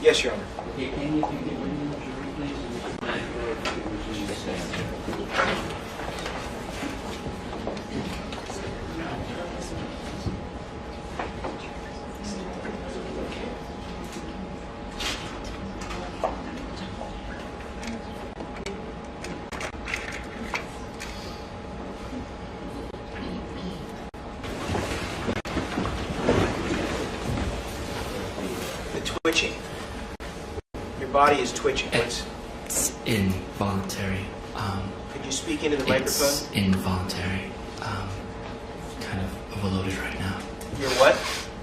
Yes, Your Honor. The twitching. Your body is twitching. It's involuntary. Could you speak into the microphone? It's involuntary. Kind of overloaded right now. You're what?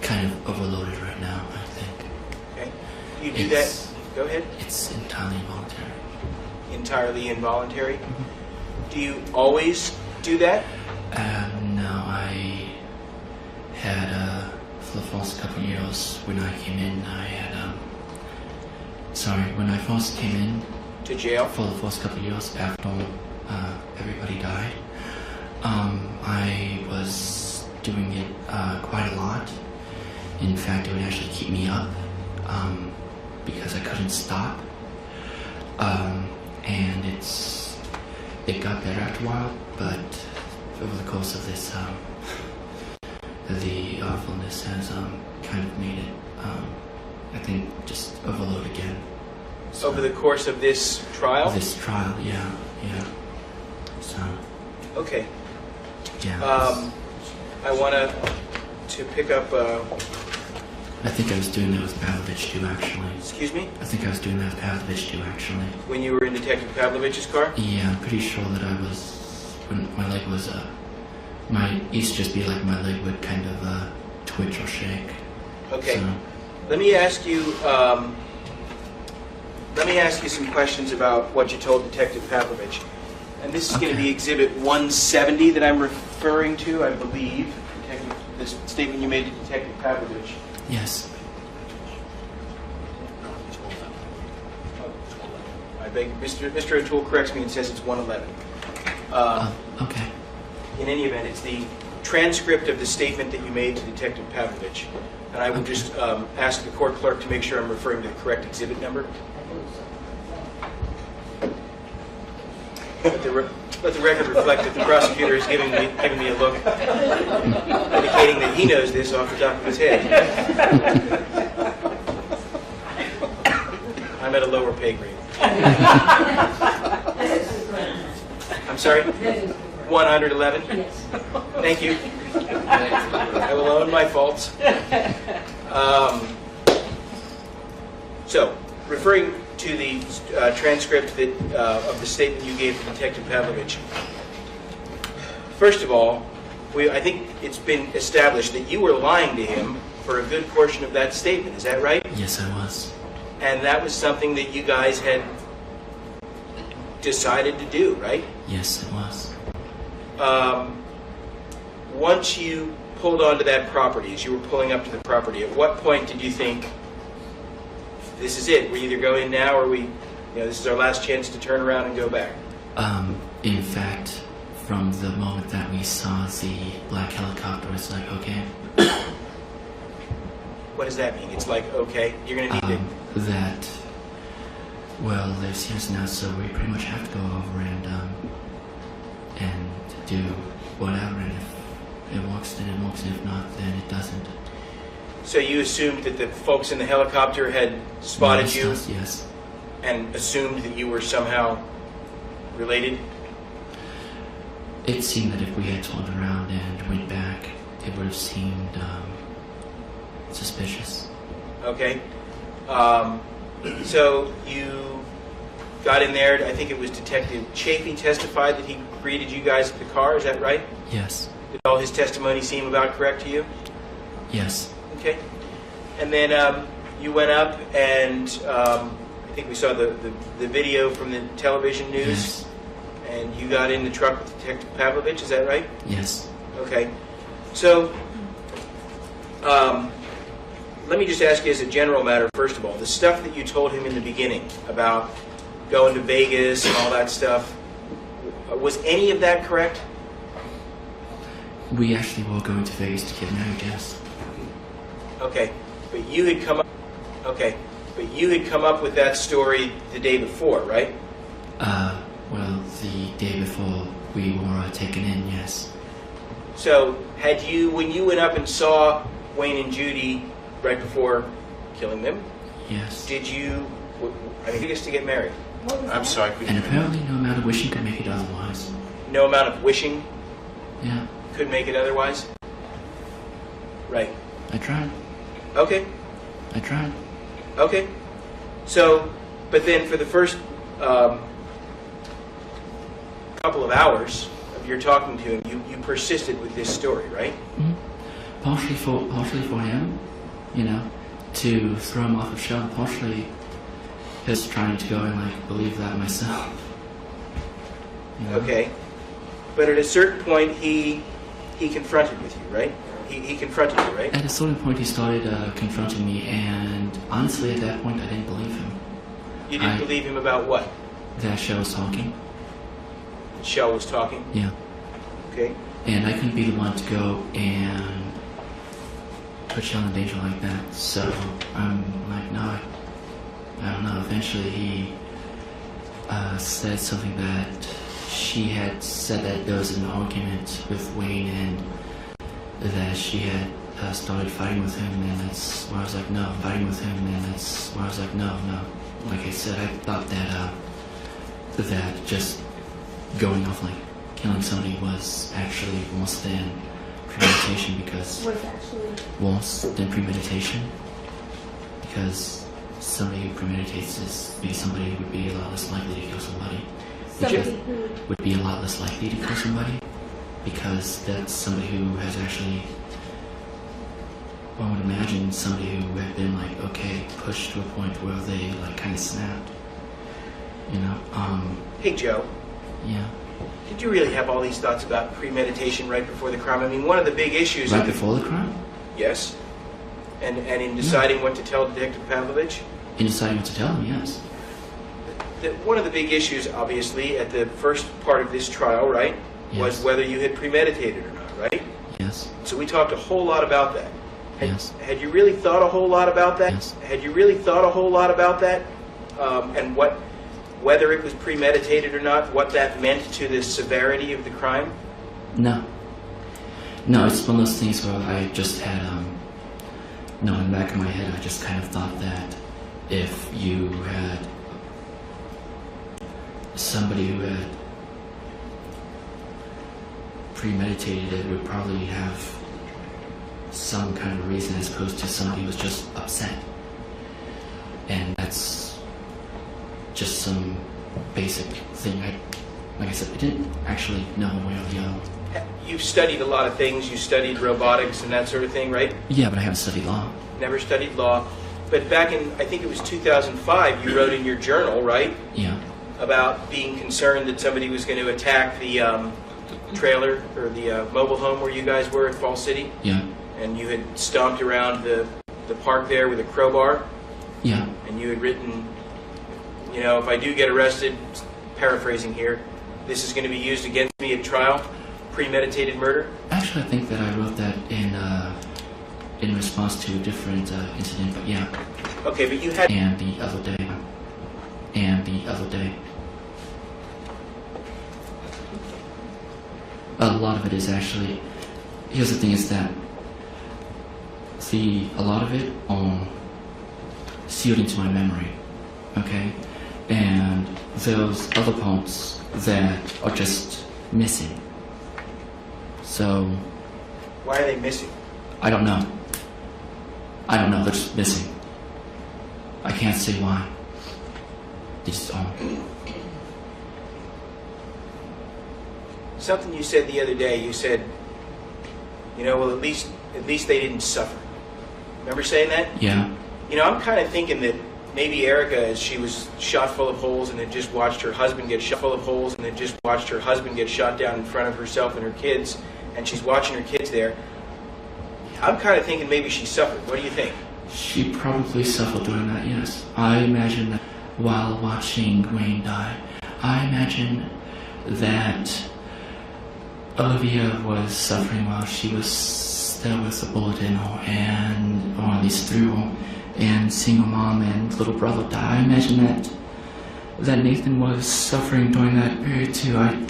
Kind of overloaded right now, I think. Okay. You do that? Go ahead. It's entirely involuntary. Entirely involuntary? Do you always do that? No, I had, for the first couple of years when I came in, when I first came in To jail? for the first couple of years after everybody died, I was doing it quite a lot. In fact, it would actually keep me up because I couldn't stop. And it got better after a while, but over the course of this, the awfulness has kind of made it, I think, just overload again. So, over the course of this trial? This trial, yeah. So. Okay. Yeah. I want to pick up. I think I was doing that with Pavlovich too, actually. Excuse me? I think I was doing that with Pavlovich too, actually. When you were in Detective Pavlovich's car? Yeah, I'm pretty sure that I was. When my leg was it used to just be like my leg would kind of twitch or shake. Okay. So, Let me ask you some questions about what you told Detective Pavlovich. And this is going to be Exhibit 170 that I'm referring to, I believe. This statement you made to Detective Pavlovich. yes. I beg, Mr. O'Toole corrects me and says it's 111. Okay. In any event, it's the transcript of the statement that you made to Detective Pavlovich. And I will just ask the court clerk to make sure I'm referring to the correct exhibit number. Let the record reflect that the prosecutor is giving me a look, indicating that he knows this off the top of his head. I'm at a lower pay grade. I'm sorry? 111? Yes. Thank you. I will own my faults. So, referring to the transcript of the statement you gave to Detective Pavlovich. First of all, I think it's been established that you were lying to him for a good portion of that statement. Is that right? Yes, I was. And that was something that you guys had decided to do, right? Yes, it was. Once you pulled onto that property, as you were pulling up to the property, at what point did you think, this is it, we either go in now or this is our last chance to turn around and go back? In fact, from the moment that we saw the black helicopter, it's like, okay. What does that mean? It's like, okay, you're going to need to... They're serious now, so we pretty much have to go over and do whatever, and if it works, then it works, and if not, then it doesn't. So you assumed that the folks in the helicopter had spotted you? Yes. And assumed that you were somehow related? It seemed that if we had turned around and went back, it would have seemed suspicious. Okay. So you got in there, I think it was Detective Chafee testified that he greeted you guys at the car, is that right? Yes. Did all his testimony seem about correct to you? Yes. Okay. And then you went up and I think we saw the video from the television news. Yes. And you got in the truck with Detective Pavlovich, is that right? Yes. Okay. So, let me just ask you as a general matter, first of all, the stuff that you told him in the beginning about going to Vegas and all that stuff, was any of that correct? We actually were going to Vegas to get married, yes. Okay, but you had come up. Okay, but you had come up with that story the day before, right? Well, the day before we were taken in, yes. So, had you, when you went up and saw Wayne and Judy right before killing them, Yes. did you? I mean, to get married. I'm sorry. could And you- apparently no amount of wishing could make it otherwise. No amount of wishing Yeah, could make it otherwise. Right. I tried. Okay. I tried. Okay. So, but then for the first couple of hours of your talking to him, you persisted with this story, right? Mhm. Partially for him, you know, to throw him off of show. Partially, just trying to go and like believe that myself. You know? Okay. But at a certain point, he confronted with you, right? He confronted you, right? At a certain point, he started confronting me, and honestly, at that point, I didn't believe him. You didn't believe him about what? That show was talking. Shell was talking. Yeah. Okay. And I couldn't be the one to go and put Shell in danger like that. So I'm like, no, I don't know. Eventually, he said something that she had said that there was an argument with Wayne and that she had started fighting with him, and that's why I was like, no, fighting with him, and that's why I was like, no. Like I said, I thought that just going off like killing somebody was actually worse than premeditation because somebody who premeditates somebody who would be a lot less likely to kill somebody. Would be a lot less likely to kill somebody because that's somebody who has actually, I would imagine somebody who had been like, okay, pushed to a point where they like kind of snapped, you know. Hey, Joe. Yeah. Did you really have all these thoughts about premeditation right before the crime? I mean, one of the big issues... Right before the crime? Yes. And in deciding what to tell Detective Pavlovich? In deciding what to tell him, yes. One of the big issues, obviously, at the first part of this trial, right, was Yes. whether you had premeditated or not, right? Yes. So we talked a whole lot about that. Yes. Had you really thought a whole lot about that? Yes. Had you really thought a whole lot about that? And whether it was premeditated or not, what that meant to the severity of the crime? No, it's one of those things where I just had, in the back of my head, I just kind of thought that if you had somebody who had premeditated it, would probably have some kind of reason as opposed to somebody who was just upset. And that's just some basic thing. Like I said, I didn't actually know one way or the other. You've studied a lot of things. You studied robotics and that sort of thing, right? Yeah, but I haven't studied law. Never studied law. But back in, I think it was 2005, you wrote in your journal, right? Yeah. About being concerned that somebody was going to attack the trailer or the mobile home where you guys were at Fall City. Yeah. And you had stomped around the park there with a crowbar. Yeah. And you had written, you know, if I do get arrested, paraphrasing here, this is going to be used against me at trial, premeditated murder. Actually, I think that I wrote that in response to a different incident, but yeah. Okay, but you had... And the other day. A lot of it is actually... Here's the thing is that a lot of it sealed into my memory, okay? And those other parts that are just missing. So... Why are they missing? I don't know. They're just missing. I can't say why. They just aren't. Something you said the other day, you said, you know, well, at least they didn't suffer. Remember saying that? Yeah. You know, I'm kind of thinking that maybe Erica, as she was shot full of holes and had just watched her husband get shot full of holes and had just watched her husband get shot down in front of herself and her kids, and she's watching her kids there, I'm kind of thinking maybe she suffered. What do you think? She probably suffered during that, yes. I imagine that while watching Wayne die, I imagine that Olivia was suffering while she was there with a bullet in her and, or at least through her, and seeing her mom and little brother die. I imagine that Nathan was suffering during that period too. I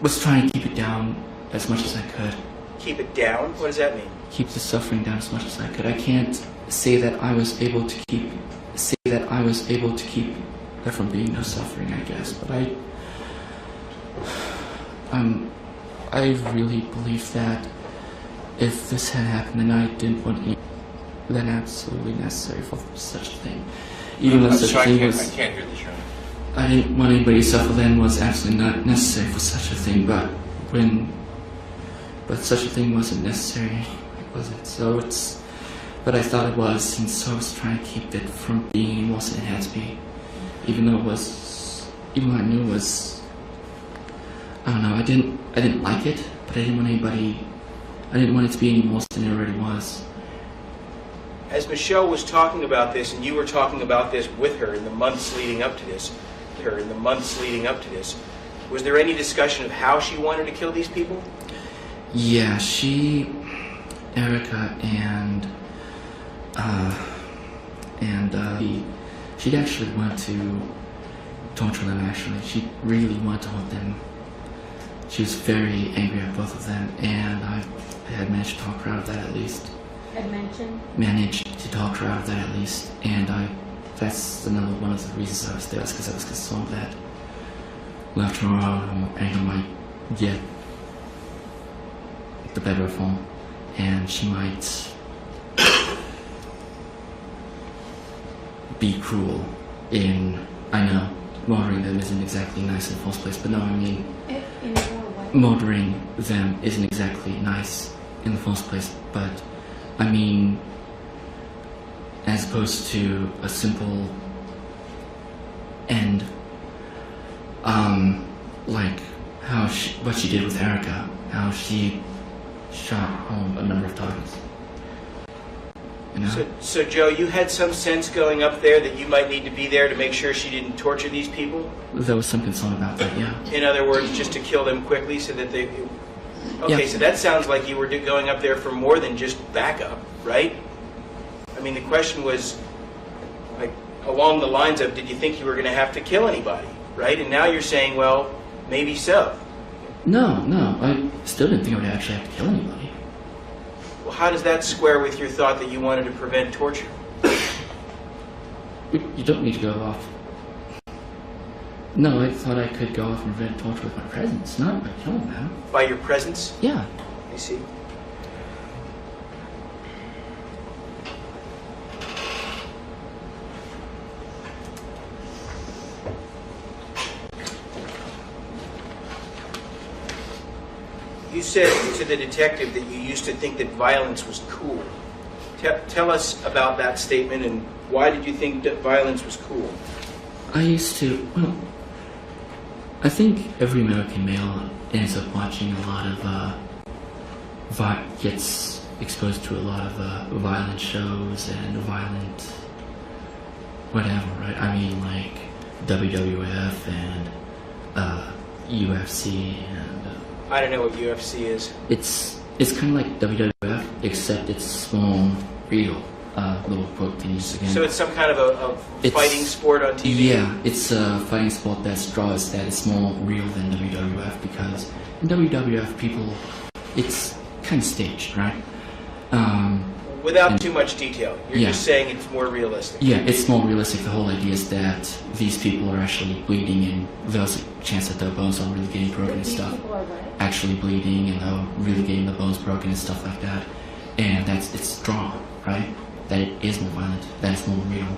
was trying to keep it down as much as I could. Keep it down? What does that mean? Keep the suffering down as much as I could. I can't say that I was able to keep there from being no suffering, I guess, but I really believe that if this had happened, then I didn't want any, then absolutely necessary for such a thing. Even though such a thing was, I can't hear the show. I didn't want anybody to suffer then was absolutely not necessary for such a thing, but such a thing wasn't necessary, was it? So but I thought it was, and so I was trying to keep it from being worse than it had to be. Even though I knew it was, I don't know, I didn't like it, but I didn't want it to be any worse than it already was. As Michelle was talking about this, and you were talking about this with her in the months leading up to this, was there any discussion of how she wanted to kill these people? Yeah, Erica she actually wanted to torture them, actually. She really wanted to hurt them. She was very angry at both of them, and I had managed to talk her out of that at least. Managed to talk her out of that at least, and that's another one of the reasons I was there, because I was concerned that left her alone, her anger might get the better of her, and she might be cruel I know, murdering them isn't exactly nice in the first place, but no, I mean, murdering them isn't exactly nice in the first place, but I mean, as opposed to a simple end, like what she did with Erica, how she shot home a number of times. You know? So Joe, you had some sense going up there that you might need to be there to make sure she didn't torture these people? There was some concern about that, yeah. In other words, just to kill them quickly so that they... Okay, yeah. So that sounds like you were going up there for more than just backup, right? I mean, the question was, like, along the lines of, did you think you were going to have to kill anybody, right? And now you're saying, well, maybe so. No, I still didn't think I would actually have to kill anybody. Well, how does that square with your thought that you wanted to prevent torture? You don't need to go off. No, I thought I could go off and prevent torture with my presence, not by killing them. By your presence? Yeah. I see. You said to the detective that you used to think that violence was cool. Tell us about that statement, and why did you think that violence was cool? I used to, well, I think every American male ends up watching a lot of, gets exposed to a lot of violent shows and violent whatever, right? I mean, like WWF and UFC and... I don't know what UFC is. It's kind of like WWF, except it's small, real. Little quote to use again. So it's some kind of a fighting sport on TV? Yeah, it's a fighting sport that draws that it's more real than WWF, because in WWF people, it's kind of staged, right? Without too much detail. You're just saying it's more realistic. Yeah, it's more realistic. The whole idea is that these people are actually bleeding, and there's a chance that their bones are really getting broken and stuff. Actually bleeding, and they're really getting the bones broken and stuff like that. And it's drawn, right? That it is more violent, that it's more real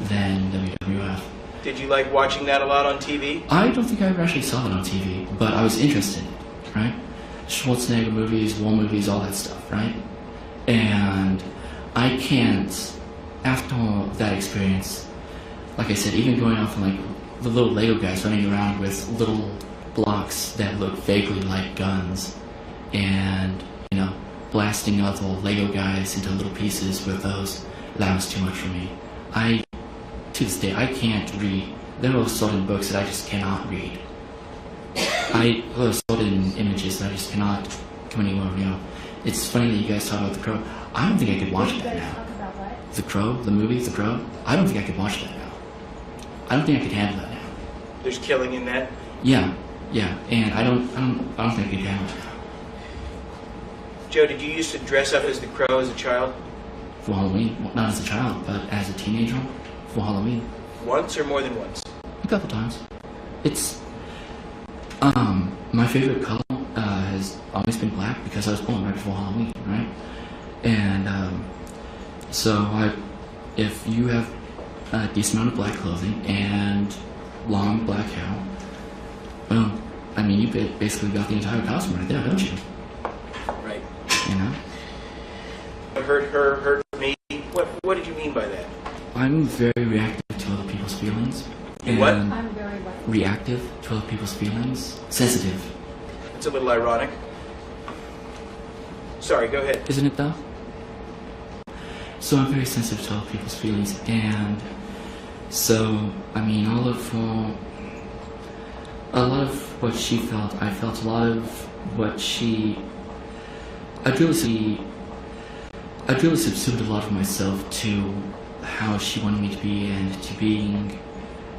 than WWF. Did you like watching that a lot on TV? I don't think I ever actually saw it on TV, but I was interested, right? Schwarzenegger movies, war movies, all that stuff, right? And I can't, after that experience, like I said, even going off on like the little Lego guys running around with little blocks that look vaguely like guns, and, you know, blasting other Lego guys into little pieces with those, that was too much for me. To this day, I can't read. There are certain books that I just cannot read. I saw it in images that I just cannot come anywhere real. It's funny that you guys talk about The Crow. I don't think I could watch that now. Talk about what? The Crow, the movie, The Crow. I don't think I could watch that now. I don't think I could handle that now. There's killing in that. Yeah, and I don't think I could handle that now. Joe, did you used to dress up as the Crow as a child? For Halloween, well, not as a child, but as a teenager, for Halloween, Once or more than once? a couple times. It's my favorite color has always been black because I was born right before Halloween, right? And if you have a decent amount of black clothing and long black hair, well, I mean, you basically got the entire costume right there, don't you? Right. You know? Hurt me. What did you mean by that? I'm very reactive to other people's feelings. You what? And I'm very what? reactive to other people's feelings. Sensitive. It's a little ironic. Sorry, go ahead. Isn't it though? So I'm very sensitive to other people's feelings, and so I mean, a lot of what she felt, I felt. A lot of what I'd really subsumed a lot of myself to how she wanted me to be and to being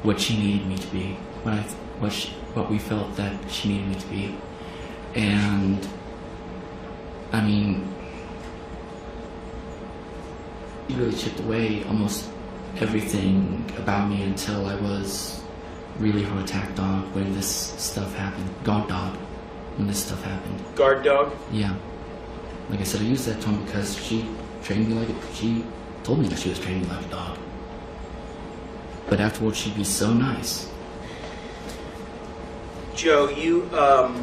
what she needed me to be, what we felt that she needed me to be, and I mean, he really chipped away almost everything about me until I was really her attack dog when this stuff happened. Guard dog, when this stuff happened. Guard dog? Yeah. Like I said, I used that term because she trained me like she told me that she was training me like a dog. But afterwards, she'd be so nice. Joe, you, Ow.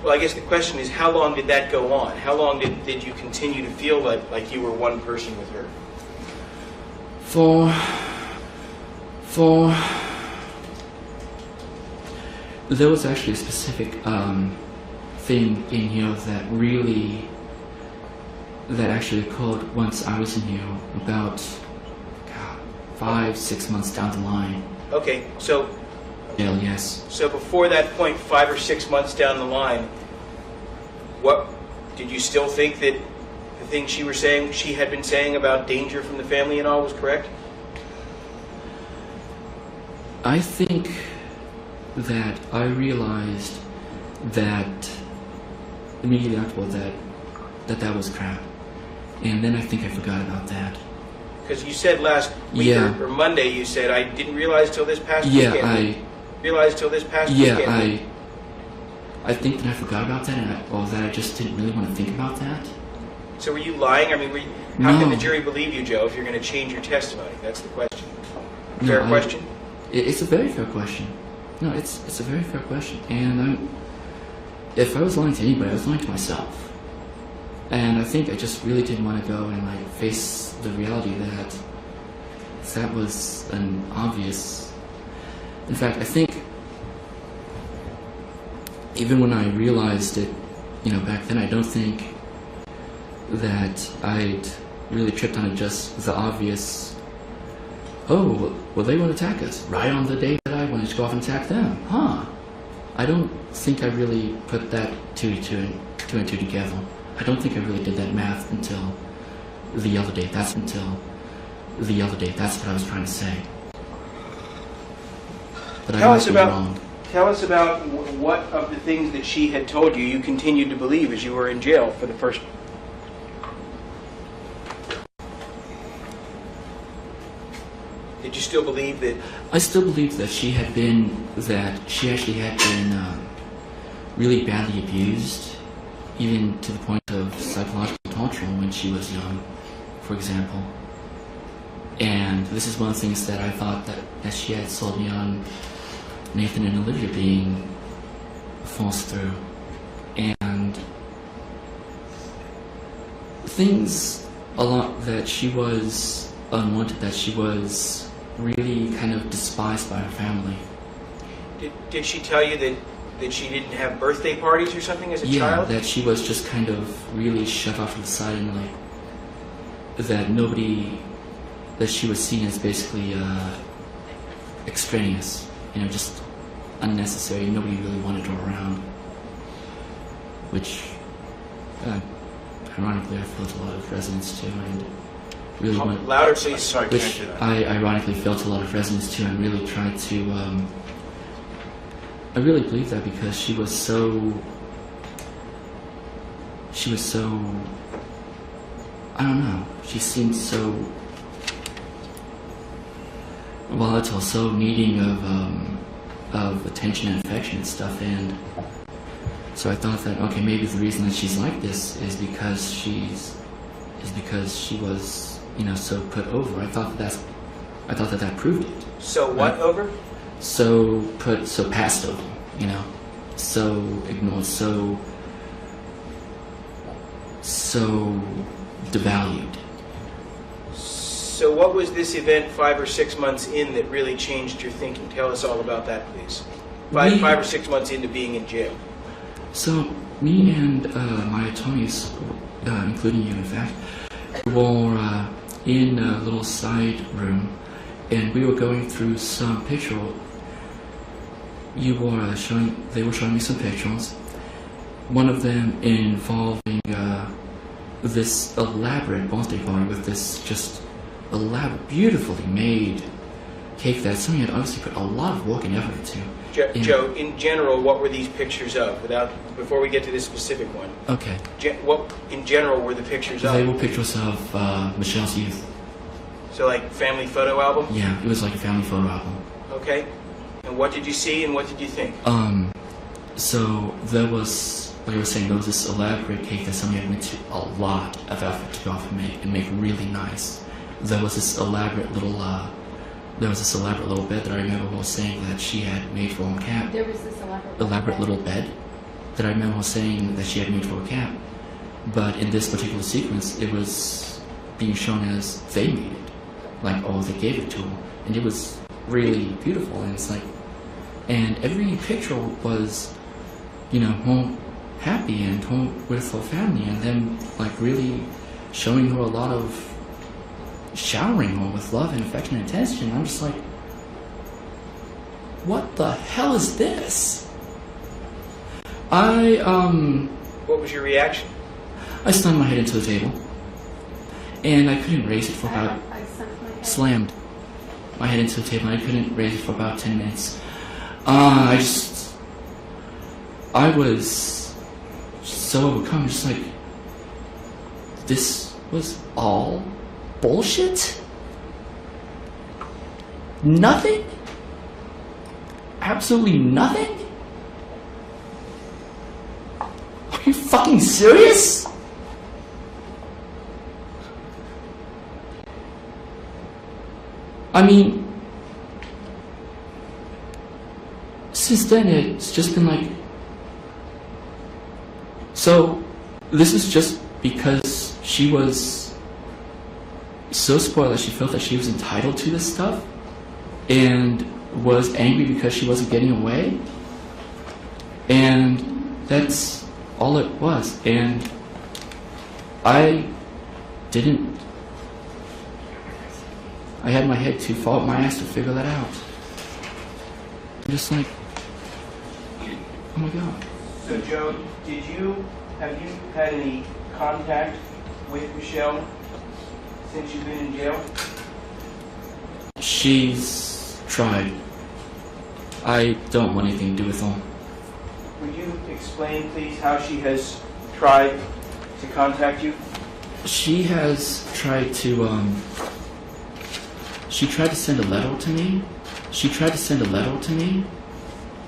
well, I guess the question is, how long did that go on? How long did you continue to feel like you were one person with her? There was actually a specific thing in here that actually occurred once I was in here, about 5-6 months down the line. Okay, so Yeah, yes. So before that point, 5 or 6 months down the line, what did you still think that the thing she had been saying about danger from the family and all was correct? I think that I realized that immediately afterwards that was crap, and then I think I forgot about that. Because you said last week or Monday, you said, I didn't realize till this past weekend. Realized till this past weekend. I think that I forgot about that, or that I just didn't really want to think about that. So were you lying? I mean, how can the jury believe you, Joe, if you're going to change your testimony? That's the question. Fair question? It's a very fair question. No, it's a very fair question. And if I was lying to anybody, I was lying to myself. And I think I just really didn't want to go and face the reality that was an obvious. In fact, I think even when I realized it, back then, I don't think that I'd really tripped on it just the obvious. Oh, well, they won't attack us right on the day that I wanted to go off and attack them, huh? I don't think I really put that two and two together. I don't think I really did that math until the other day. That's what I was trying to say. But I might be wrong. Tell us about what of the things that she had told you continued to believe as you were in jail for the first. Did you still believe that? I still believe that she actually had been really badly abused, even to the point of psychological torture when she was young, for example. And this is one of the things that I thought that she had sold me on Nathan and Olivia being false through. And things a lot that she was unwanted, that she was really kind of despised by her family. Did she tell you that she didn't have birthday parties or something as a child? Yeah, that she was just kind of really shoved off to the side, and that she was seen as basically extraneous, just unnecessary. Nobody really wanted her around, which ironically I felt a lot of resonance to, and really louder, please. Sorry, which I ironically felt a lot of resonance to, and really tried to. I really believe that because she was so. I don't know. She seemed so volatile, so needing of attention and affection and stuff, and so I thought that okay, maybe the reason that she's like this is because she was so put over. I thought that proved it. So what over? So passed over, so ignored, so devalued. So what was this event 5 or 6 months in that really changed your thinking? Tell us all about that, please. Five or 6 months into being in jail. So me and my attorneys, including you in fact, were in a little side room, and we were going through some picture. They were showing me some pictures. One of them involving this elaborate birthday party with this just elaborate, beautifully made cake that someone had obviously put a lot of work and effort into. Joe, in general, what were these pictures of? Before we get to this specific one. Okay. What, in general, were the pictures of? They were pictures of Michelle's youth. So, like, family photo album? Yeah, it was like a family photo album. Okay. And what did you see and what did you think? So there was, like I was saying, there was this elaborate cake that somebody had went to a lot of effort to go off and make really nice. There was this elaborate little bed that I remember was saying that she had made for her cat. There was this elaborate little bed that I remember was saying that she had made for her cat. But in this particular sequence, it was being shown as they made it, like they gave it to her, and it was really beautiful. And it's like, and every picture was, home happy and home with her family, and then like really showing her a lot of. Showering her with love and affection and attention. I'm just like, what the hell is this? What was your reaction? I slammed my head into the table, and I couldn't raise it for about. Slammed my head into the table, and I couldn't raise it for about 10 minutes. I was so overcome, just like, this was all bullshit? Nothing? Absolutely nothing? Are you fucking serious? I mean, since then it's just been like, so this is just because she was so spoiled that she felt that she was entitled to this stuff and was angry because she wasn't getting away, and that's all it was. And I had my head too far up my ass to figure that out. I'm just like, oh my god. So Joe, have you had any contact with Michelle since you've been in jail? She's tried. I don't want anything to do with her. Would you explain, please, how she has tried to contact you? She has tried to, she tried to send a letter to me. She tried to send a letter to me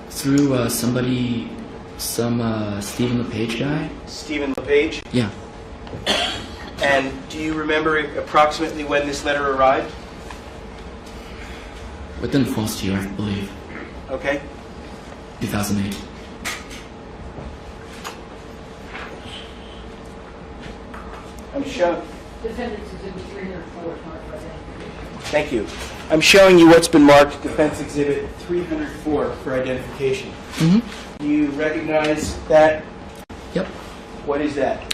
through somebody, Stephen LePage guy. Stephen LePage? Yeah. And do you remember approximately when this letter arrived? Within the first year, I believe. Okay. 2008. I'm showing. Defendants Exhibit 304, Thank you. I'm showing you what's been marked Defense Exhibit 304 for identification. Mm-hmm. Do you recognize that? Yep. What is that?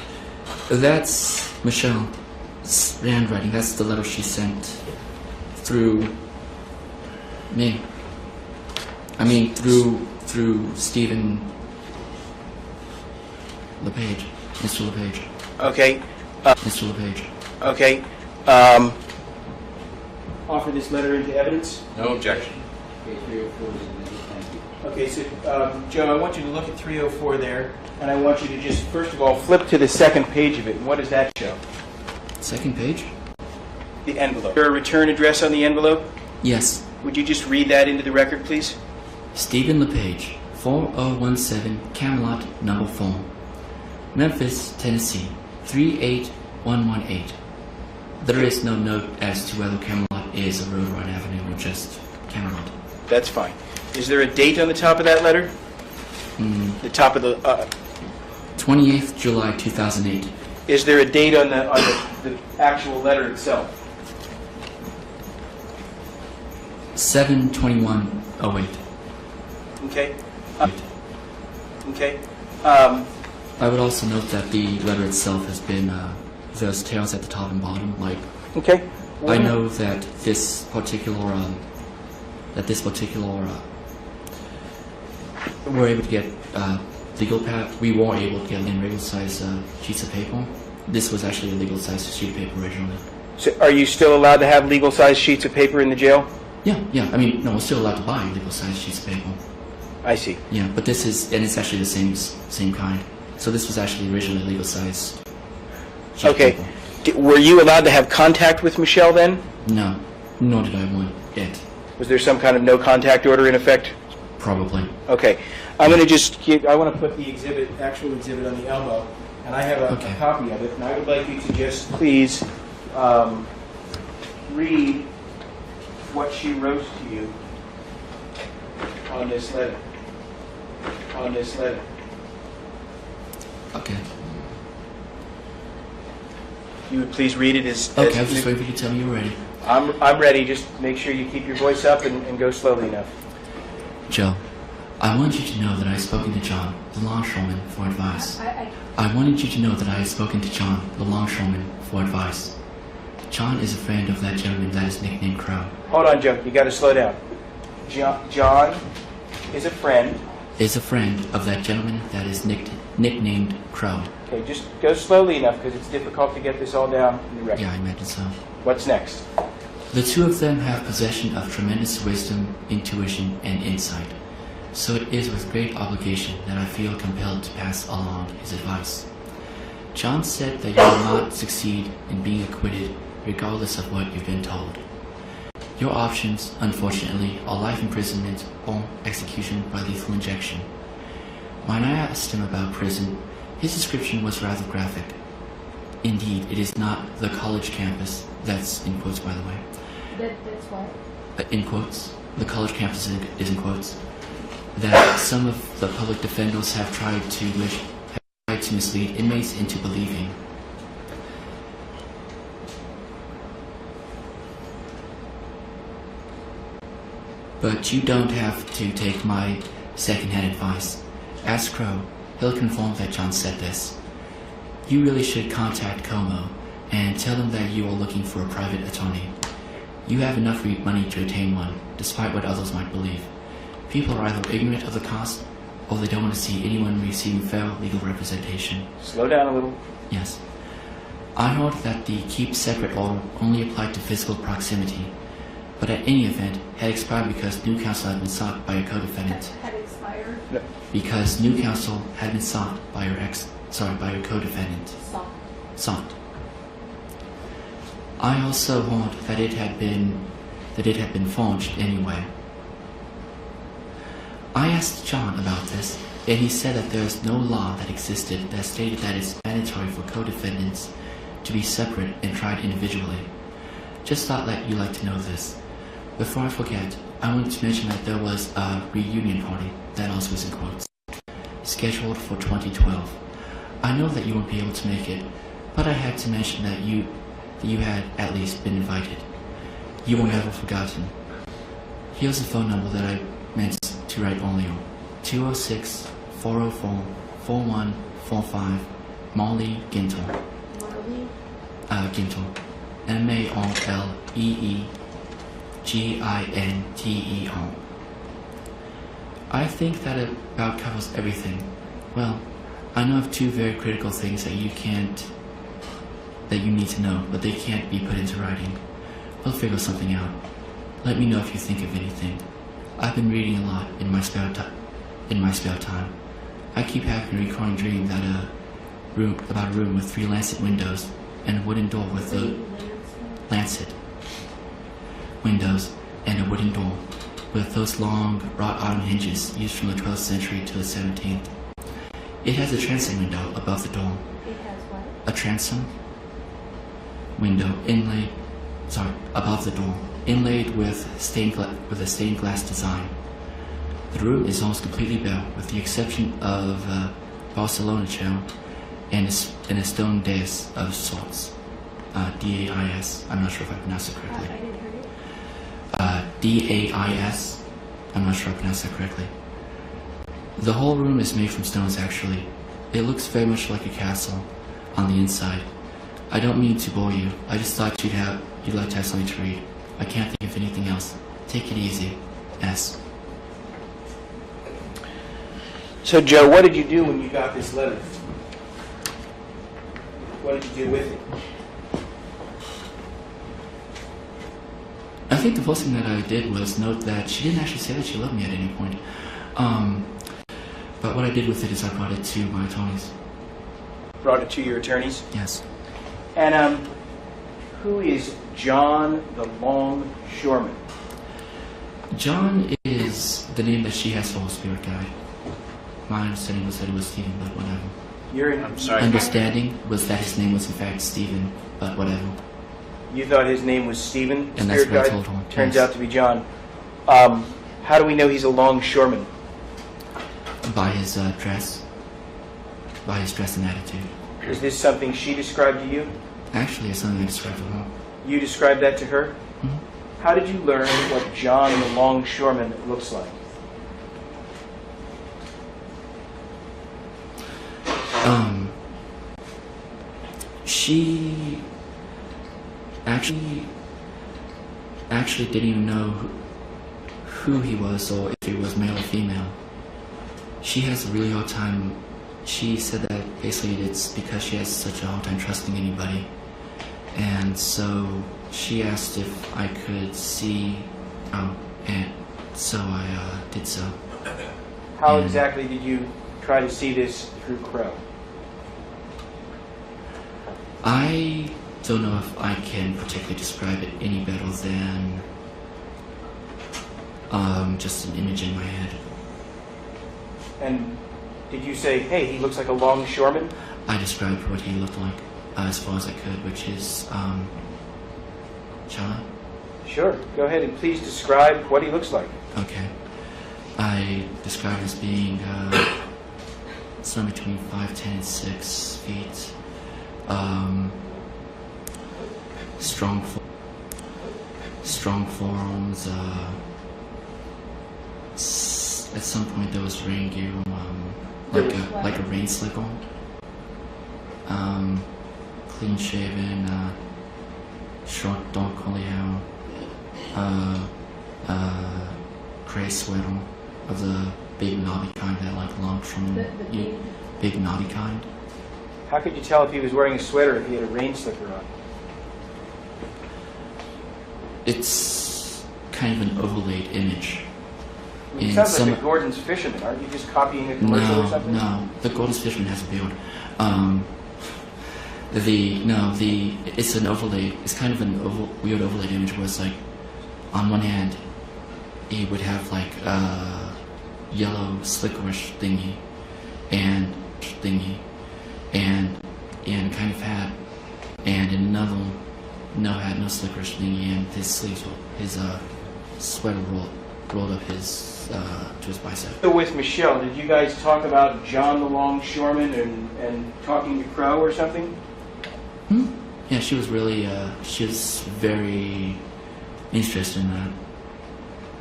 That's Michelle's handwriting. That's the letter she sent through me. I mean, through Stephen LePage, Mr. LePage, Okay. Mr. LePage. Okay. Offer this letter into evidence? No objection. Okay, 304 is amended, thank you. Okay, so, Joe, I want you to look at 304 there, and I want you to just, first of all, flip to the second page of it. And what does that show? Second page? The envelope. Is there a return address on the envelope? Yes. Would you just read that into the record, please? Stephen LePage, 4017 Camelot, number 4. Memphis, Tennessee, 38118. There is no note as to whether Camelot is a road or an avenue or just Camelot. That's fine. Is there a date on the top of that letter? The top of the... 28th July 2008. is there a date on the actual letter itself? 7/21/08. Okay. Okay. I would also note that the letter itself has been, there's tails at the top and bottom. Like, Okay. I know that this particular, we're able to get legal pad. We were able to get in regular size sheets of paper. This was actually a legal size sheet of paper originally. So are you still allowed to have legal-sized sheets of paper in the jail? Yeah. I mean, no, we're still allowed to buy legal size sheets of paper. I see. Yeah, but this is, and it's actually the same kind. So this was actually originally legal size sheet of Okay. paper. Were you allowed to have contact with Michelle then? No, nor did I want it. Was there some kind of no contact order in effect? Probably. Okay. I want to put the actual exhibit on the elbow, and I have a copy of it, and I would like you to just please read what she wrote to you on this letter. Okay. You would please read it as... Okay, I was just waiting for you to tell me you were ready. I'm ready. Just make sure you keep your voice up and go slowly enough. Joe, I wanted you to know that I had spoken to John, the longshoreman, for advice. I wanted you to know that I had spoken to John, the longshoreman, for advice. John is a friend of that gentleman that is nicknamed Crow. Hold on, Joe. You got to slow down. John is a friend. Is a friend of that gentleman that is nicknamed Crow. Okay, just go slowly enough because it's difficult to get this all down in the record. Yeah, I imagine so. What's next? The two of them have possession of tremendous wisdom, intuition, and insight. So it is with great obligation that I feel compelled to pass along his advice. John said that you will not succeed in being acquitted regardless of what you've been told. Your options, unfortunately, are life imprisonment or execution by lethal injection. When I asked him about prison, his description was rather graphic. Indeed, it is not the college campus, that's in quotes by the way. That's what? In quotes, the college campus is in quotes, that some of the public defenders have tried to mislead inmates into believing. But you don't have to take my second-hand advice. Ask Crow. He'll confirm that John said this. You really should contact Como and tell him that you are looking for a private attorney. You have enough money to obtain one, despite what others might believe. People are either ignorant of the cost, or they don't want to see anyone receiving fair legal representation. Slow down a little. Yes. I heard that the keep separate order only applied to physical proximity, but at any event had expired because new counsel had been sought by a co-defendant. Had expired? No. Because new counsel had been sought by your co-defendant. Sought. I also heard that it had been forged anyway. I asked John about this, and he said that there is no law that existed that stated that it's mandatory for co-defendants to be separate and tried individually. Just thought that you'd like to know this. Before I forget, I wanted to mention that there was a reunion party, that also was in quotes, scheduled for 2012. I know that you won't be able to make it, but I had to mention that you had at least been invited. You were never forgotten. Here's the phone number that I meant to write earlier. 206-404-4145, Molly Gintel. Marley? Gintel. MARLEEGINTER. I think that it about covers everything. Well, I know of two very critical things that that you need to know, but they can't be put into writing. We'll figure something out. Let me know if you think of anything. I've been reading a lot in my spare time. I keep having a recurring dream that about a room with 3 lancet windows and a wooden door with a lancet windows and a wooden door with those long wrought iron hinges used from the 12th century to the 17th. It has a transom window above the door. It has what? A transom window above the door, inlaid with a stained glass design. The room is almost completely bare, with the exception of a Barcelona chair and a stone dais of sorts. D-A-I-S. I'm not sure if I pronounced it I correctly. didn't hear it. D-A-I-S. I'm not sure I pronounced that correctly. The whole room is made from stones, actually. It looks very much like a castle on the inside. I don't mean to bore you. I just thought you'd like to have something to read. I can't think of anything else. Take it easy. S. So, Joe, what did you do when you got this letter? What did you do with it? I think the first thing that I did was note that she didn't actually say that she loved me at any point. But what I did with it is I brought it to my attorneys. Brought it to your attorneys? Yes. And who is John the Longshoreman? John is the name that she has for her spirit guide. My understanding was that it was Stephen, but whatever. I'm sorry. Understanding was that his name was in fact Stephen, but whatever. You thought his name was Stephen? And that's Spirit what I guide? told her. Turns Yes. out to be John. How do we know he's a longshoreman? By his dress. By his dress and attitude. Is this something she described to you? Actually, it's something I described to her. You described that to her? Mhm. How did you learn what John the Longshoreman looks like? She actually didn't even know who he was or if he was male or female. She has a really hard time. She said that basically it's because she has such a hard time trusting anybody. And so she asked if I could see, and so I did so. How And- exactly did you try to see this through Crow? I don't know if I can particularly describe it any better than just an image in my head. And did you say, hey, he looks like a longshoreman? I described what he looked like as far as I could, which is, shall I? Sure. Go ahead and please describe what he looks like. Okay. I described him as being somewhere between 5'10" and 6 feet. Strong forearms. At some point there was rain gear, like a rain slicker. Clean shaven, short dark curly hair. Gray sweater of the big knobby kind that like long from big knobby kind. How could you tell if he was wearing a sweater if he had a rain slicker on? It's kind of an overlaid image. It sounds like the Gordon's Fisherman. Aren't you just copying a commercial or something? No, the Gordon's Fisherman has a beard. It's an overlay. It's kind of weird overlaid image where it's like, on one hand, he would have like a yellow slickerish thingy, and kind of hat, and another no hat, no slickerish thingy, and his sleeves, his sweater rolled up his to his bicep. So with Michelle, did you guys talk about John the Longshoreman and talking to Crow or something? Yeah, she was very interested in that.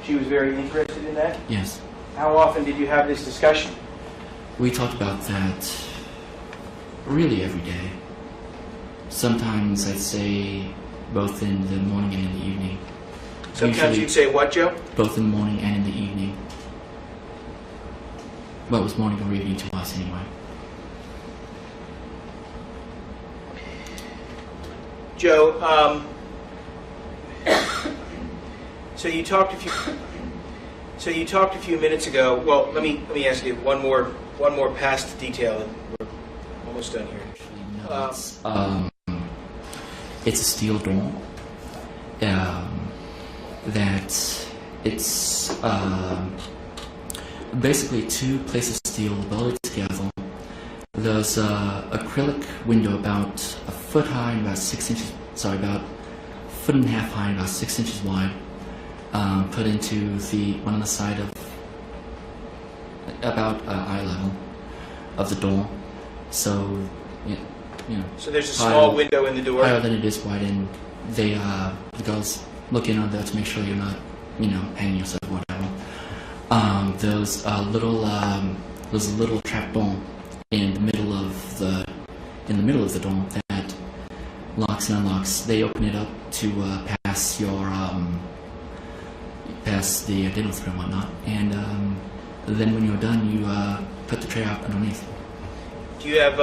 She was very interested in that? Yes. How often did you have this discussion? We talked about that really every day. Sometimes I'd say both in the morning and in the evening. Sometimes Usually you'd say what, Joe? both in the morning and in the evening. well, it was morning or evening to us anyway. Joe, so you talked a few minutes ago. Well, let me ask you one more past detail, and we're almost done here. It's a steel door. That it's basically two places of steel welded together. There's a acrylic window about a foot high and about 6 inches. Sorry, about a foot and a half high and about 6 inches wide. Put into the one on the side of about eye level of the door. So, you know. So there's a small window in the door. Higher than it is wide, and the girls look in on there to make sure you're not, hanging yourself or whatever. There's a little trap door in the middle of the door that locks and unlocks. They open it up to pass the dental through and whatnot, and then when you're done, you put the tray out underneath. Do you have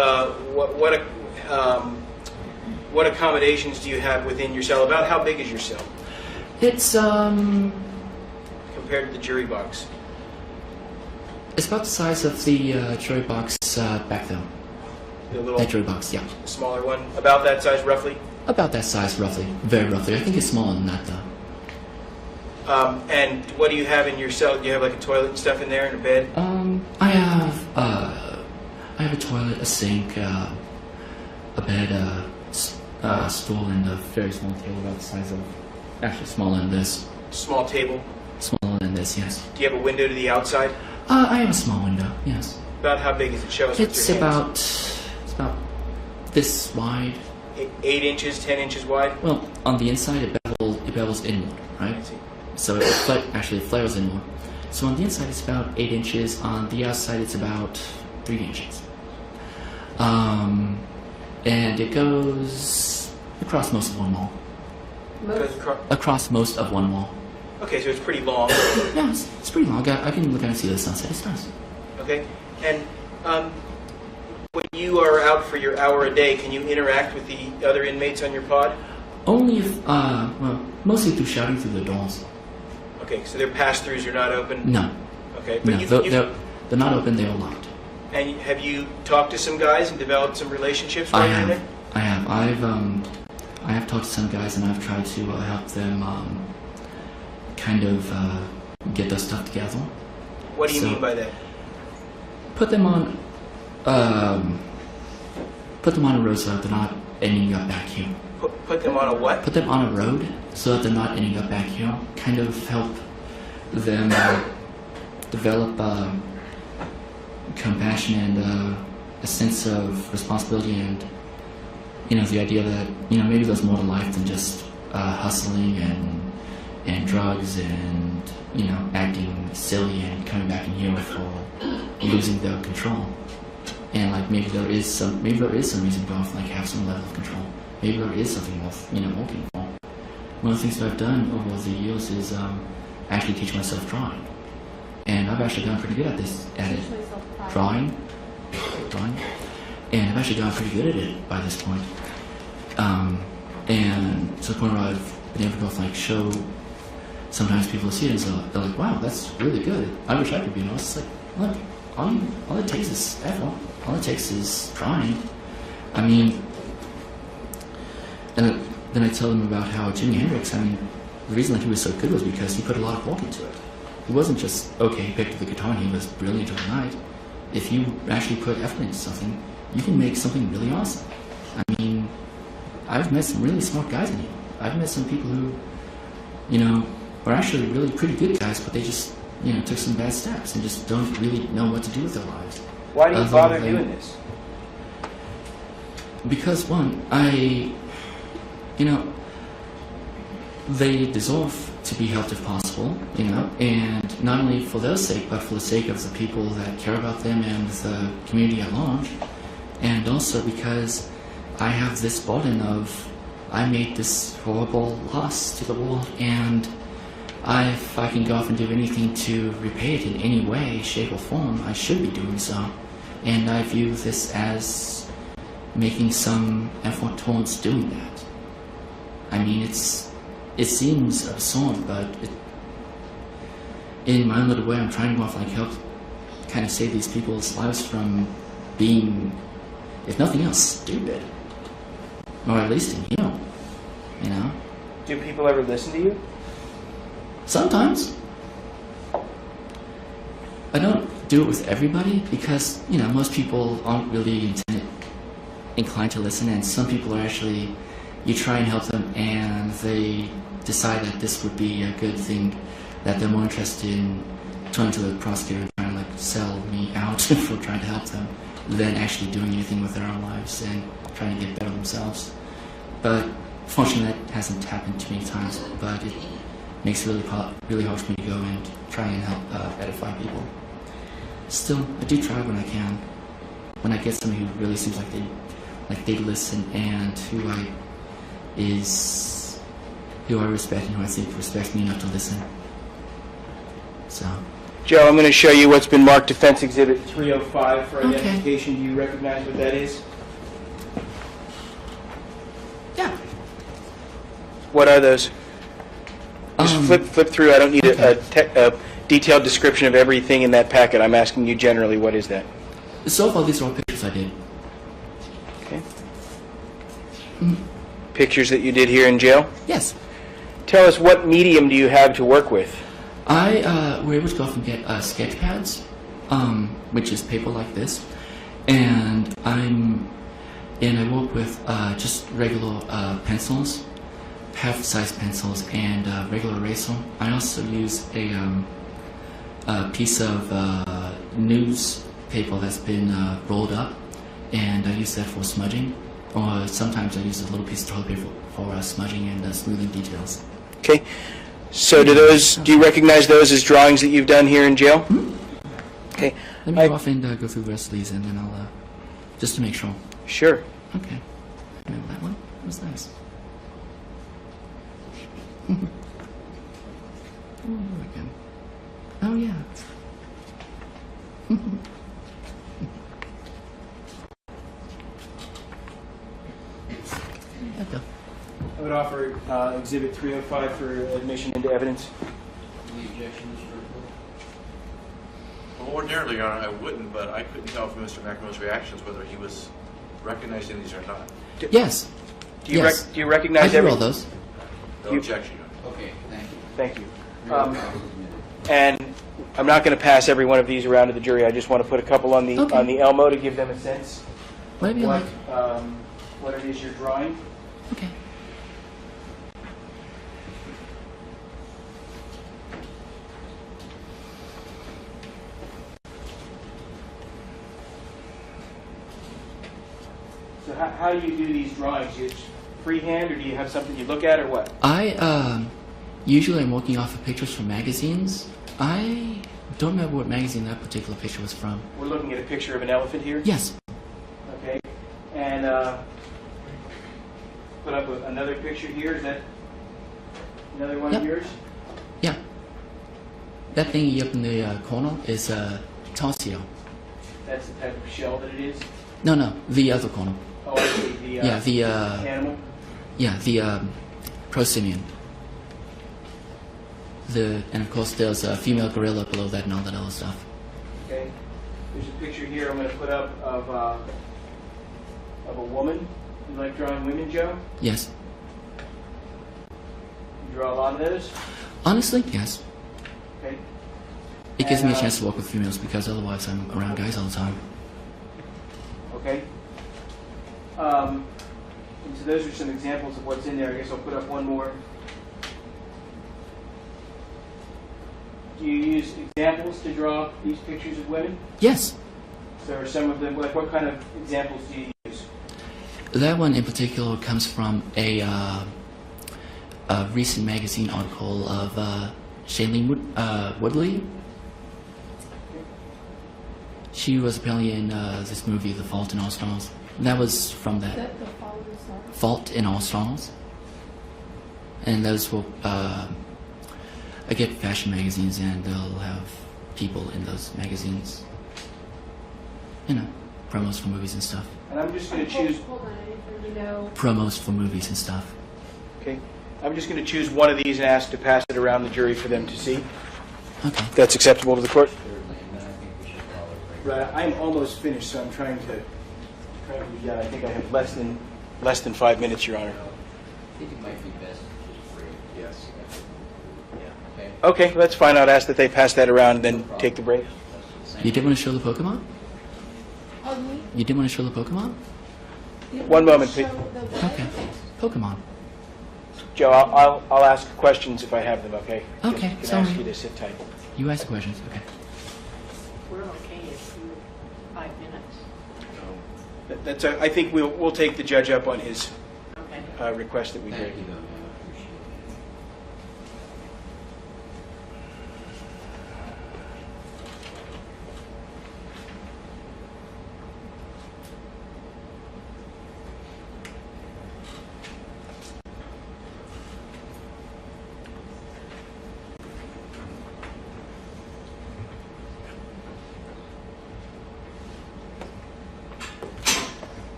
what accommodations do you have within your cell? About how big is your cell It's compared to the jury box? It's about the size of the jury box back there. The little That jury box, yeah. smaller one, about that size roughly. About that size, roughly. Very roughly. I think it's smaller than that, though. And what do you have in your cell? Do you have like a toilet and stuff in there and a bed? I have a toilet, a sink, a bed, a stool, and a very small table about the size of, actually smaller than this. Small table. Smaller than this, yes. Do you have a window to the outside? I have a small window, yes. About how big is it? Show us. It's about this wide. 8 inches, 10 inches wide. Well, on the inside it bevels inward, right? I see. So it flares inward. So on the inside it's about 8 inches. On the outside it's about 3 inches. And it goes across most of one wall. Across most of one wall. Okay, so it's pretty long. Yeah, it's pretty long. I can look out and see the sunset. It's nice. Okay, and when you are out for your hour a day, can you interact with the other inmates on your pod? Only if, mostly through shouting through the doors. Okay, so their pass-throughs are not open? No. Okay, but No, they're not open, they're locked. And have you talked to some guys and developed some relationships while you're in there? I have. I have talked to some guys and I've tried to help them kind of get their stuff together. What do you mean by that? Put them on a road so that they're not ending up back here. Put them on a what? Put them on a road so that they're not ending up back here. Kind of help them develop compassion and a sense of responsibility, and the idea that maybe there's more to life than just hustling and drugs and acting silly and coming back in here for losing their control. And like maybe there is some reason to go off, like have some level of control. Maybe there is something worth working for. One of the things that I've done over the years is actually teach myself drawing, and I've actually gotten pretty good at it. Drawing, and I've actually gotten pretty good at it by this point. And to the point where I've been able to go like show. Sometimes people see it and they're like, "Wow, that's really good. I wish I could be." It's like, look, all it takes is effort. All it takes is trying. I mean, and then I tell them about how Jimi Hendrix. I mean, the reason that he was so good was because he put a lot of work into it. He wasn't just he picked up the guitar and he was brilliant overnight. If you actually put effort into something, you can make something really awesome. I mean, I've met some really smart guys in here. I've met some people who, are actually really pretty good guys, but they just, took some bad steps and just don't really know what to do with their lives. Why do you bother doing this? Because one, they deserve to be helped if possible, and not only for their sake, but for the sake of the people that care about them and the community at large, and also because I have this burden of I made this horrible loss to the world, and if I can go off and do anything to repay it in any way, shape, or form, I should be doing so. And I view this as making some effort towards doing that. I mean, it seems absurd, but in my own little way, I'm trying to go off and help kind of save these people's lives from being, if nothing else, stupid. Or at least immune, you know? Do people ever listen to you? Sometimes. I don't do it with everybody because, you know, most people aren't really inclined to listen, and some people are actually, you try and help them and they decide that this would be a good thing, that they're more interested in turning to the prosecutor and trying to like sell me out for trying to help them than actually doing anything with their own lives and trying to get better themselves. But fortunately that hasn't happened too many times, but it makes it really hard for me to go and try and help edify people. Still, I do try when I can. When I get somebody who really seems like they listen and who I respect and who I think respects me enough to listen. So. Joe, I'm going to show you what's been marked Defense Exhibit 305 for Okay. identification. Do you recognize what that is? Yeah. What are those? Just flip through. I don't need a detailed description of everything in that packet. I'm asking you generally, what is that? So far, these are all pictures I did. Okay. Pictures that you did here in jail? Yes. Tell us, what medium do you have to work with? I were able to go off and get sketch pads, which is paper like this, and I work with just regular pencils, half-size pencils, and regular eraser. I also use a piece of newspaper that's been rolled up, and I use that for smudging, or sometimes I use a little piece of toilet paper for smudging and smoothing details. Okay. So do you recognize those as drawings that you've done here in jail? Mm-hmm. Okay. Let me go off and go through the rest of these, and then I'll just to make sure. Sure. Okay. Remember that one? That was nice. Again. Oh yeah. Okay. I would offer Exhibit 305 for admission into evidence. Any objections for Well, ordinarily, Your Honor, I wouldn't, but I couldn't tell from Mr. McEnroe's reactions whether he was recognizing these or not. Yes. Do you, Yes. do you I recognize can every? roll those. No You- objection, Your Honor. Okay, thank you. Thank you. 305 is admitted. And I'm not going to pass every one of these around to the jury. I just want to put a couple on the Okay. Elmo to give them a sense Maybe what like. what it is you're drawing. Okay. So how do you do these drawings? You just freehand, or do you have something you look at, or what? Usually I'm working off of pictures from magazines. I don't remember what magazine that particular picture was from. We're looking at a picture of an elephant here. Yes. Okay. And put up another picture here. Is that another one Yep. of yours? Yeah. That thingy up in the corner is Tarsio. That's the type of shell that it is. No, the other corner. Oh, I see. The animal. The prosimian. And of course there's a female gorilla below that and all that other stuff. Okay. There's a picture here I'm going to put up of a woman. You like drawing women, Joe? Yes. You draw a lot of those? Honestly, yes. Okay. It gives me a And, chance to work with females because otherwise I'm around guys all the time. Okay. And so those are some examples of what's in there. I guess I'll put up one more. Do you use examples to draw these pictures of women? Yes. So are some of them, like what kind of examples do you use? That one in particular comes from a recent magazine article of Shailene Woodley. She was apparently in this movie, The Fault in Our Stars. That was from that. The followers are. Fault in Our Stars. And those were I get fashion magazines, and they'll have people in those magazines. You know, promos for movies and stuff. And I'm just going to choose. Hold on, anything you know. Promos for movies and stuff. Okay. I'm just going to choose one of these and ask to pass it around the jury for them to see. Okay. That's acceptable to the court. Thirdly, and then I think we should call it right. Right. I'm almost finished, so I'm trying to be done. I think I have less than 5 minutes, Your Honor. I think it might be best to just break. Yes. Okay? Okay, that's fine. I'd ask that they pass that around and then take the break. That's the same. You did want to show the Pokemon? Pardon me? You did want to show the Pokemon? You One want moment, to please. show the what? Okay. Pokemon. Joe, I'll ask questions if I have them, okay? Okay, Can I sorry. ask you to sit tight? You ask the questions. Okay. We're okay if you 5 minutes. That's. I think we'll take the judge up on his Okay. request that we Thank did. you, though, ma'am. I appreciate it.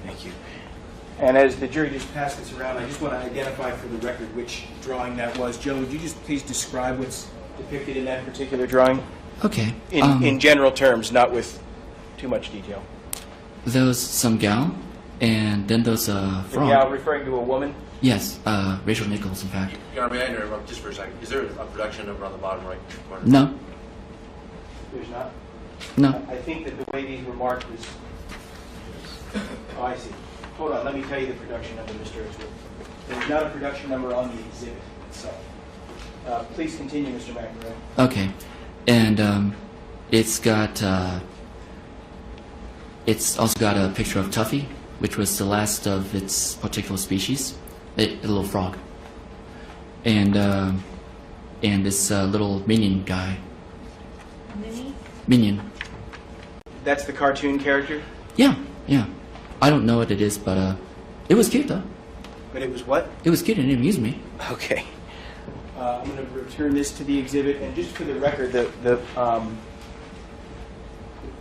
Thank you. And as the jury just passed this around, I just want to identify for the record which drawing that was. Joe, would you just please describe what's depicted in that particular drawing? Okay. In general terms, not with too much detail. There was some gal, and then there's a The frog. gal referring to a woman? Yes, Rachel Nichols, in fact. Your Honor, may I interrupt just for a second? Is there a production number on the bottom right corner? No, There's not? no. I think that the way these were marked was... Oh, I see. Hold on, let me tell you the production number, Mr. Earnsworth. There's not a production number on the exhibit itself. Please continue, Mr. McEnroe. Okay, and it's got it's also got a picture of Tuffy, which was the last of its particular species, a little frog, and this little minion guy. Minnie? Minion. That's the cartoon character? Yeah, yeah. I don't know what it is, but it was cute though. But it was what? It was cute and it amused me. Okay. I'm going to return this to the exhibit, and just for the record, the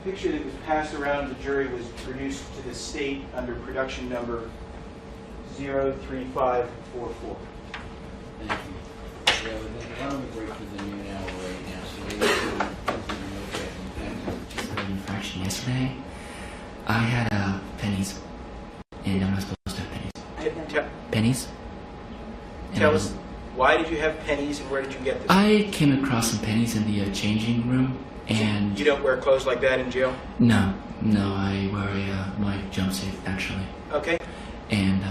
picture that was passed around the jury was produced to the state under production number 03544. Thank you. Yeah, why don't we break to the new hour right now, so they can look at Just an infraction yesterday. I had pennies, and I'm not supposed to have pennies. Pennies? And I Tell was- us, why did you have pennies, and where did you get them? I came across some pennies in the changing room, and You don't wear clothes like that in jail? no, I wear my jumpsuit actually, Okay. and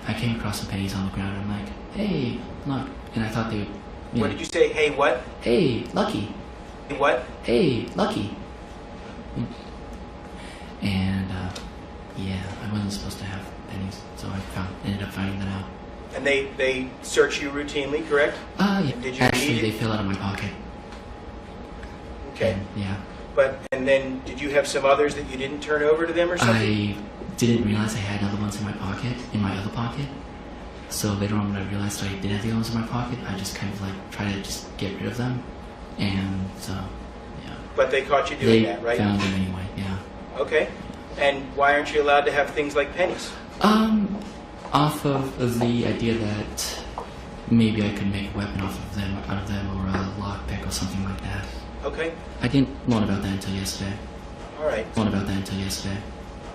I came across some pennies on the ground. And I'm like, hey, look, and I thought they would. What did you say? Hey, what? Hey, Lucky. Hey, what? Hey, Lucky. And yeah, I wasn't supposed to have pennies, so I ended up finding that out. And they search you routinely, correct? Yeah. Did you Actually, need they it? fell out of my pocket. Okay. And, yeah. And then did you have some others that you didn't turn over to them or something? I didn't realize I had other ones in my pocket, in my other pocket. So later on, when I realized I did have the other ones in my pocket, I just kind of like try to just get rid of them. And so, yeah. But they caught you doing They that, right? found them anyway, yeah. Okay. And why aren't you allowed to have things like pennies? Off of the idea that maybe I could make a weapon out of them, or a lockpick or something like that. Okay. I didn't learn about that until yesterday. All right. Learn about that until yesterday.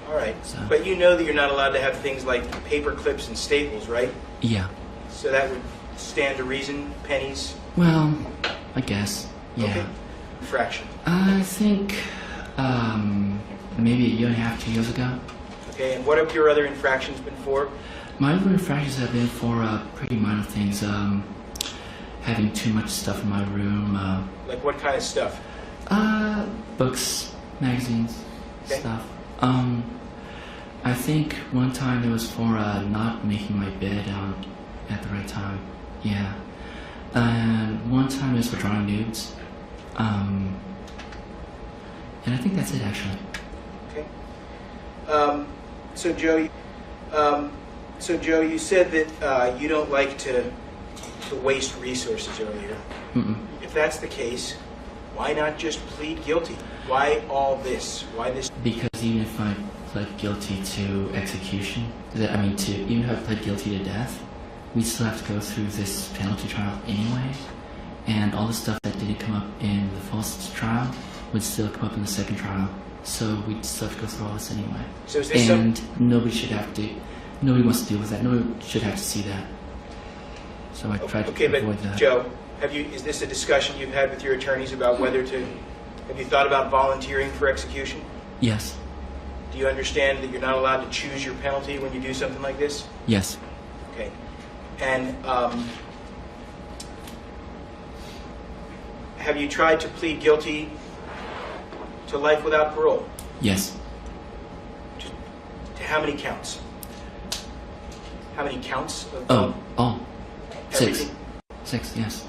All right. So- But you know that you're not allowed to have things like paper clips and staples, right? Yeah. So that would stand to reason, pennies. Well, I guess. Yeah. Okay. Fraction. I think maybe a year and a half, 2 years ago. Okay. And what have your other infractions been for? My other infractions have been for pretty minor things. Having too much stuff in my room. Like what kind of stuff? Books, magazines, Okay. stuff. I think one time it was for not making my bed at the right time. Yeah. And one time is for drawing nudes. And I think that's it, actually. Okay. So Joe, you said that you don't like to waste resources earlier. Mm-mm. If that's the case, why not just plead guilty? Why all this? Why this? Because even if I pled guilty to execution, even if I pled guilty to death, we still have to go through this penalty trial anyway, and all the stuff that didn't come up in the first trial would still come up in the second trial. So we'd still have to go through all this anyway. So is this and nobody wants to deal with that. Nobody should have to see that. So I tried to avoid but that. Joe, is this a discussion you've had with your attorneys about whether to? Have you thought about volunteering for execution? Yes. Do you understand that you're not allowed to choose your penalty when you do something like this? Yes. Okay. And have you tried to plead guilty to life without parole? Yes. To how many counts? How many counts? All. 6. Everything? 6, yes.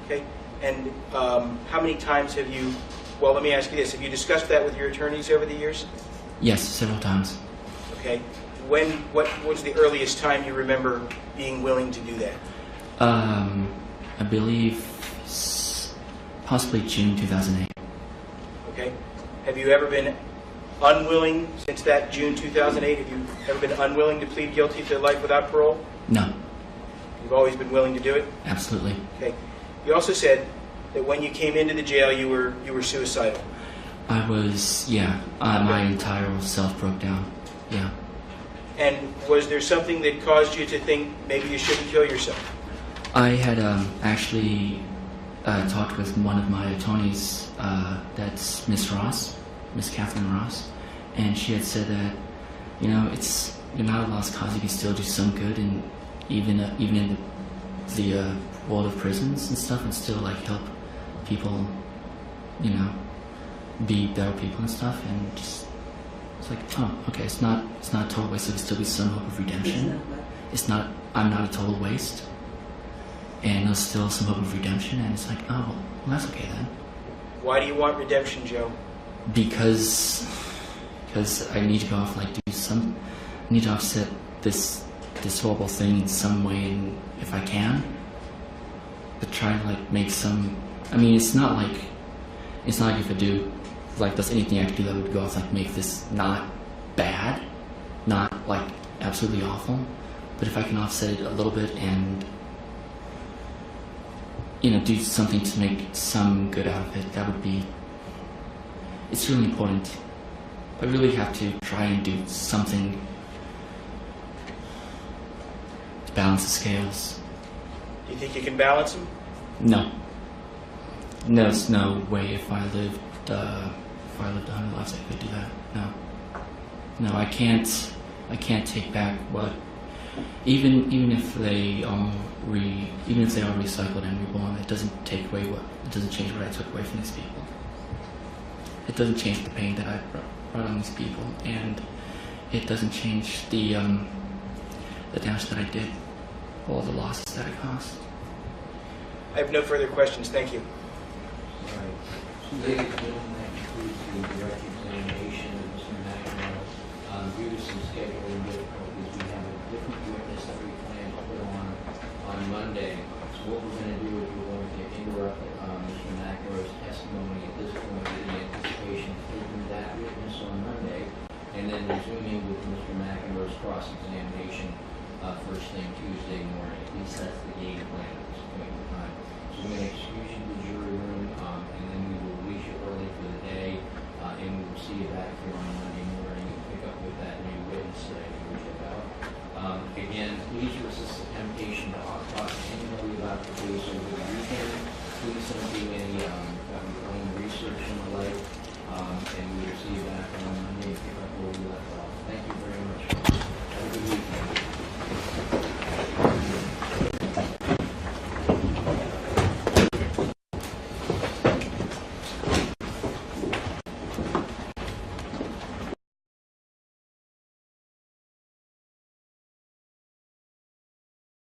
Okay. And how many times have you? Well, let me ask you this: have you discussed that with your attorneys over the years? Yes, several times. Okay. What was the earliest time you remember being willing to do that? I believe possibly June 2008. Okay. Have you ever been unwilling since that June 2008? Have you ever been unwilling to plead guilty to life without parole? No, You've always been willing to do it? absolutely. Okay. You also said that when you came into the jail, you were suicidal. I was, yeah. My entire self broke down. Yeah. And was there something that caused you to think maybe you shouldn't kill yourself? I had actually talked with one of my attorneys, that's Miss Ross, Miss Catherine Ross, and she had said that, you're not a lost cause. You can still do some good, and even in the world of prisons and stuff, and still help people, be better people and stuff. And just it's like, oh, okay, it's not a total waste. There can still be some hope of redemption. I'm not a total waste, and there's still some hope of redemption. And it's like, oh, well, that's okay then. Why do you want redemption, Joe? Because I need to go off I need to offset this horrible thing in some way, and if I can, but try to make some. It's not like if I do there's anything I could do that would go off make this not bad, not absolutely awful, but if I can offset it a little bit and do something to make some good out of it, that would be. It's really important. I really have to try and do something to balance the scales. Do you think you can balance them? No. There's no way if I lived 100 lives I could do that. No, I can't take back what. Even if they are recycled and reborn, it doesn't change what I took away from these people. It doesn't change the pain that I brought on these people, and it doesn't change the damage that I did, all the losses that I caused. I have no further questions. Thank you. All right. So, ladies and gentlemen, that concludes the direct examination of Mr. McEnroe. Due to some scheduling difficulties, we have a different witness that we plan to put on Monday. So what we're going to do is we're going to interrupt Mr. McEnroe's testimony at this point in anticipation of taking that witness on Monday, and then resuming with Mr. McEnroe's cross-examination first thing Tuesday morning. At least that's the game plan at this point in time. So we're going to excuse you to the jury room, and then we will release you early for the day, and we will see you back here on Monday morning and pick up with that new witness that I told you about. Again, please resist the temptation to talk to anybody about the case over the weekend. Please don't do any your own research and the like, and we will see you back on Monday and pick up where we left off. Thank you very much. Have a good weekend.